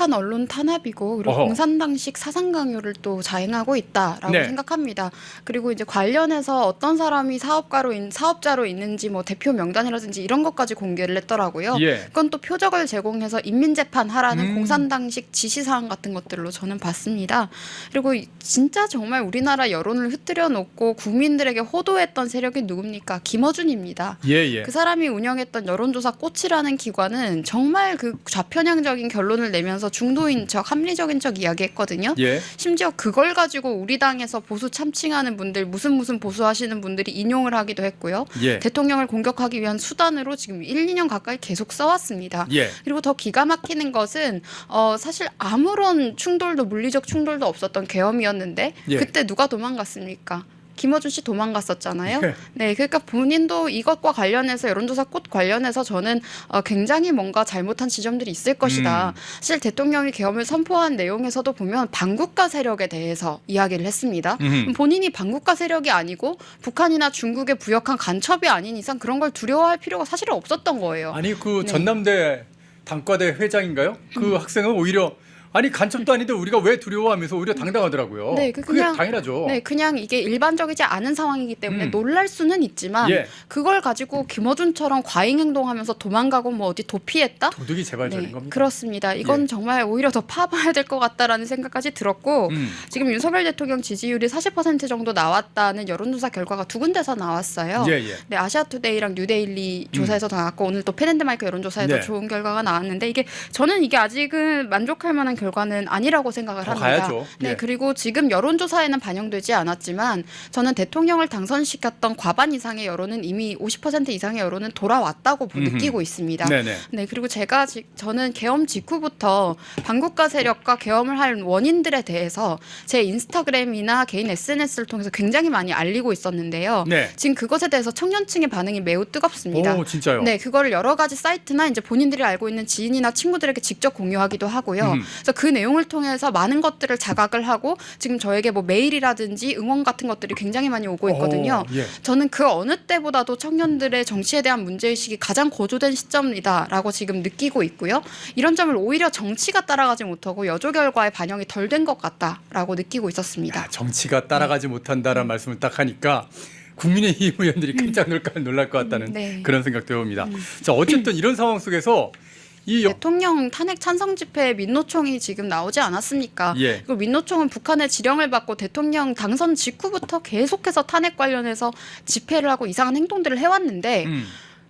명백한 언론 탄압이고 그리고 공산당식 사상 강요를 또 자행하고 있다라고 네. 생각합니다. 그리고 이제 관련해서 어떤 사람이 사업자로 있는지 뭐 대표 명단이라든지 이런 것까지 공개를 했더라고요. 예. 그건 또 표적을 제공해서 인민재판하라는 공산당식 지시사항 같은 것들로 저는 봤습니다. 그리고 진짜 정말 우리나라 여론을 흐트려 놓고 국민들에게 호도했던 세력이 누굽니까? 김어준입니다. 예. 그 사람이 운영했던 여론조사 꽃이라는 기관은 정말 그 좌편향적인 결론을 내면서 중도인 척, 합리적인 척 이야기했거든요. 예. 심지어 그걸 가지고 우리 당에서 보수 참칭하는 분들, 무슨 보수하시는 분들이 인용을 하기도 했고요. 예. 대통령을 공격하기 위한 수단으로 지금 1, 2년 가까이 계속 써왔습니다. 예. 그리고 더 기가 막히는 것은 사실 아무런 물리적 충돌도 없었던 계엄이었는데 예. 그때 누가 도망갔습니까? 김어준 씨 도망갔었잖아요. 예. 네, 그러니까 본인도 이것과 관련해서 여론조사 꽃 관련해서 저는 굉장히 뭔가 잘못한 지점들이 있을 것이다. 사실 대통령이 계엄을 선포한 내용에서도 보면 반국가 세력에 대해서 이야기를 했습니다. 본인이 반국가 세력이 아니고 북한이나 중국에 부역한 간첩이 아닌 이상 그런 걸 두려워할 필요가 사실은 없었던 거예요. 아니 그 네. 전남대 단과대 회장인가요? 그 학생은 오히려 아니 간첩도 아닌데 우리가 왜 두려워하면서 오히려 당당하더라고요. 네, 그게 당연하죠. 네, 그냥 이게 일반적이지 않은 상황이기 때문에 놀랄 수는 있지만 예. 그걸 가지고 김어준처럼 과잉 행동하면서 도망가고 뭐 어디 도피했다? 도둑이 재발전인 네, 겁니다. 그렇습니다. 이건 예. 정말 오히려 더 파봐야 될 것 같다라는 생각까지 들었고 지금 윤석열 대통령 지지율이 40% 정도 나왔다는 여론조사 결과가 두 군데서 나왔어요. 예. 네, 아시아투데이랑 뉴데일리 조사에서도 나왔고 오늘 또 펜앤드마이크 여론조사에도 네. 좋은 결과가 나왔는데 저는 이게 아직은 만족할 만한 결과는 아니라고 생각을 합니다. 가야죠. 네, 예. 그리고 지금 여론조사에는 반영되지 않았지만 저는 대통령을 당선시켰던 과반 이상의 여론은 이미 50% 이상의 여론은 돌아왔다고 느끼고 있습니다. 네네. 네, 그리고 저는 계엄 직후부터 반국가 세력과 계엄을 할 원인들에 대해서 제 인스타그램이나 개인 SNS를 통해서 굉장히 많이 알리고 있었는데요. 네. 지금 그것에 대해서 청년층의 반응이 매우 뜨겁습니다. 오 진짜요? 네, 그거를 여러 가지 사이트나 이제 본인들이 알고 있는 지인이나 친구들에게 직접 공유하기도 하고요. 그래서 그 내용을 통해서 많은 것들을 자각을 하고 지금 저에게 뭐 메일이라든지 응원 같은 것들이 굉장히 많이 오고 있거든요. 예. 저는 그 어느 때보다도 청년들의 정치에 대한 문제의식이 가장 고조된 시점이다라고 지금 느끼고 있고요. 이런 점을 오히려 정치가 따라가지 못하고 여조 결과에 반영이 덜 된 것 같다라고 느끼고 있었습니다. 야, 정치가 따라가지 못한다라는 말씀을 딱 하니까 국민의힘 의원들이 깜짝 놀랄 것 같다는 네. 그런 생각도 해봅니다. 자 어쨌든 이런 상황 속에서 대통령 탄핵 찬성 집회에 민노총이 지금 나오지 않았습니까? 예. 그리고 민노총은 북한의 지령을 받고 대통령 당선 직후부터 계속해서 탄핵 관련해서 집회를 하고 이상한 행동들을 해왔는데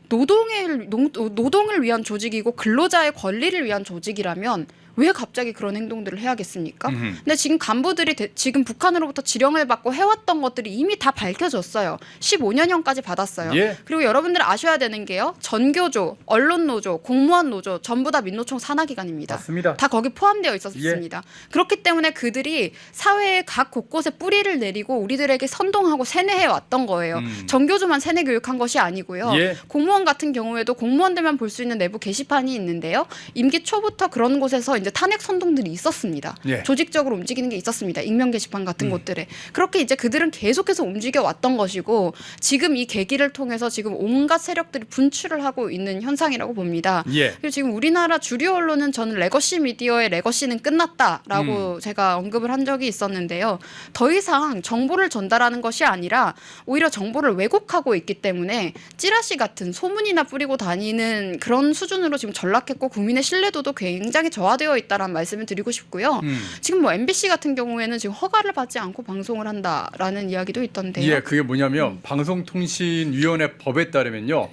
노동을 위한 조직이고 근로자의 권리를 위한 조직이라면 왜 갑자기 그런 행동들을 해야겠습니까? 근데 지금 간부들이 지금 북한으로부터 지령을 받고 해왔던 것들이 이미 다 밝혀졌어요. 15년형까지 받았어요. 예. 그리고 여러분들 아셔야 되는 게요. 전교조, 언론노조, 공무원 노조 전부 다 민노총 산하기관입니다. 맞습니다. 다 거기 포함되어 있었습니다. 그렇기 때문에 그들이 사회의 각 곳곳에 뿌리를 내리고 우리들에게 선동하고 세뇌해 왔던 거예요. 전교조만 세뇌 교육한 것이 아니고요. 예. 공무원 같은 경우에도 공무원들만 볼 수 있는 내부 게시판이 있는데요. 임기 초부터 그런 곳에서 이제 탄핵 선동들이 있었습니다. 예. 조직적으로 움직이는 게 있었습니다. 익명 게시판 같은 곳들에. 그렇게 이제 그들은 계속해서 움직여 왔던 것이고 지금 이 계기를 통해서 지금 온갖 세력들이 분출을 하고 있는 현상이라고 봅니다. 예. 그리고 지금 우리나라 주류 언론은 저는 레거시 미디어의 레거시는 끝났다라고 제가 언급을 한 적이 있었는데요. 더 이상 정보를 전달하는 것이 아니라 오히려 정보를 왜곡하고 있기 때문에 찌라시 같은 소문이나 뿌리고 다니는 그런 수준으로 지금 전락했고 국민의 신뢰도도 굉장히 저하되어 있다라는 말씀을 드리고 싶고요. 지금 뭐 MBC 같은 경우에는 지금 허가를 받지 않고 방송을 한다라는 이야기도 있던데요. 예, 그게 뭐냐면 방송통신위원회 법에 따르면요.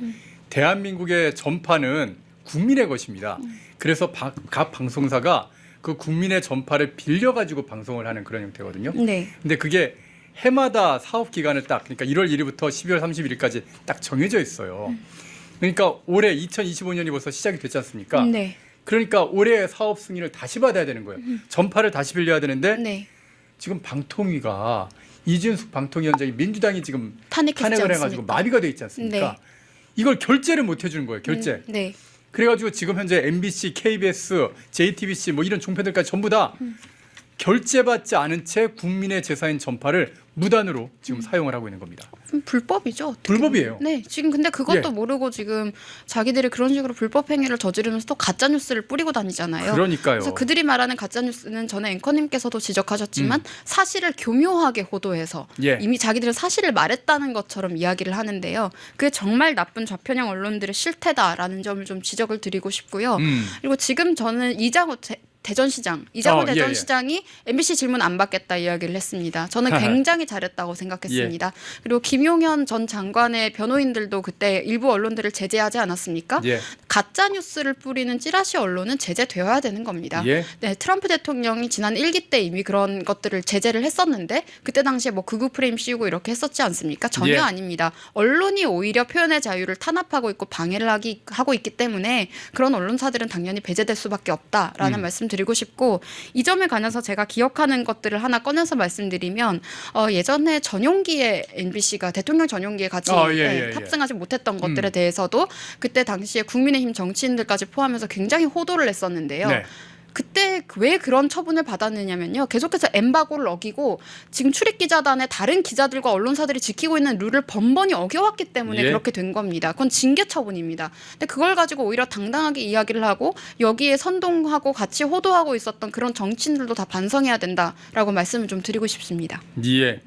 대한민국의 전파는 국민의 것입니다. 그래서 각 방송사가 그 국민의 전파를 빌려가지고 방송을 하는 그런 형태거든요. 네. 근데 그게 해마다 사업 기간을 딱 그러니까 1월 1일부터 12월 31일까지 딱 정해져 있어요. 그러니까 올해 2025년이 벌써 시작이 됐지 않습니까? 네. 그러니까 올해 사업 승인을 다시 받아야 되는 거예요. 전파를 다시 빌려야 되는데 네. 지금 방통위가 이준숙 방통위원장이 민주당이 지금 탄핵했지 탄핵을 해가지고 않습니까? 마비가 돼 있지 않습니까? 네. 이걸 결제를 못 해주는 거예요. 결제. 네. 그래가지고 지금 현재 MBC, KBS, JTBC 뭐 이런 종편들까지 전부 다 결제받지 않은 채 국민의 재산인 전파를 무단으로 지금 사용을 하고 있는 겁니다. 불법이죠. 어떻게 불법이에요. 보면. 네, 지금 근데 그것도 예. 모르고 지금 자기들이 그런 식으로 불법 행위를 저지르면서 또 가짜 뉴스를 뿌리고 다니잖아요. 그러니까요. 그래서 그들이 말하는 가짜 뉴스는 전에 앵커님께서도 지적하셨지만 사실을 교묘하게 호도해서 예. 이미 자기들은 사실을 말했다는 것처럼 이야기를 하는데요. 그게 정말 나쁜 좌편향 언론들의 실태다라는 점을 좀 지적을 드리고 싶고요. 그리고 지금 저는 이장호 대전시장 이장호 예, 대전시장이 MBC 질문 안 받겠다 이야기를 했습니다. 저는 굉장히 잘했다고 생각했습니다. 예. 그리고 김용현 전 장관의 변호인들도 그때 일부 언론들을 제재하지 않았습니까? 예. 가짜 뉴스를 뿌리는 찌라시 언론은 제재되어야 되는 겁니다. 예. 네, 트럼프 대통령이 지난 1기 때 이미 그런 것들을 제재를 했었는데 그때 당시에 뭐 극우 프레임 씌우고 이렇게 했었지 않습니까? 전혀 예. 아닙니다. 언론이 오히려 표현의 자유를 탄압하고 있고 방해를 하고 있기 때문에 그런 언론사들은 당연히 배제될 수밖에 없다라는 말씀 드리고 싶고 이 점에 관해서 제가 기억하는 것들을 하나 꺼내서 말씀드리면 예전에 전용기에 MBC가 대통령 전용기에 같이 탑승하지 못했던 것들에 대해서도 그때 당시에 국민의힘 정치인들까지 포함해서 굉장히 호도를 했었는데요. 네. 그때 왜 그런 처분을 받았느냐면요. 계속해서 엠바고를 어기고 지금 출입기자단의 다른 기자들과 언론사들이 지키고 있는 룰을 번번이 어겨왔기 때문에 예. 그렇게 된 겁니다. 그건 징계 처분입니다. 근데 그걸 가지고 오히려 당당하게 이야기를 하고 여기에 선동하고 같이 호도하고 있었던 그런 정치인들도 다 반성해야 된다라고 말씀을 좀 드리고 싶습니다. 예.